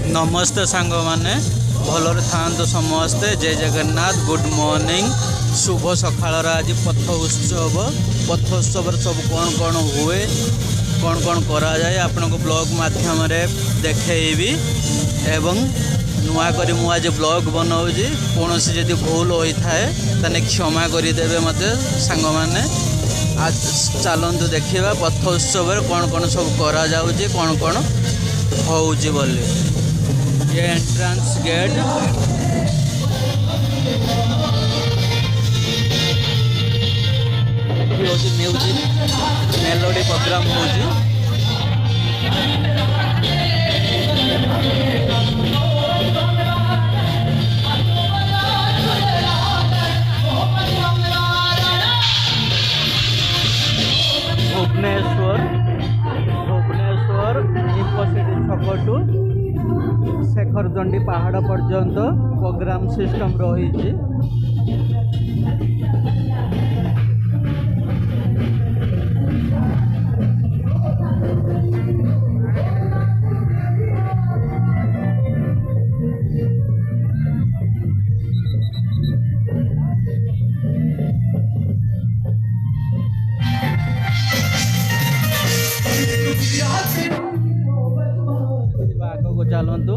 नमस्ते सांग माने भलरे थांतु समस्ते। जय जगन्नाथ। Good morning. शुभ सकाळ। आज पथ उत्सव सब कौन कौन हुए कौन कौन करा जाए आपण को ब्लॉग माध्यम देखी एवं नुआ करी मु आज ब्लॉग बनाऊँगी। कौन सी जदि भूल होता है ताने क्षमा करदेवे मत सांग माने। आज चलतु देखा पथ उत्सव कौन कौन सब करा जाउची कौन कौन होउची बोली। ये entrance gate music melody programme होउची। भुवनेश्वर इनफोसिटी छकटू शेखरदंडी पहाड़ पर्यंत प्रोग्राम सिस्टम रही। आगो चलतु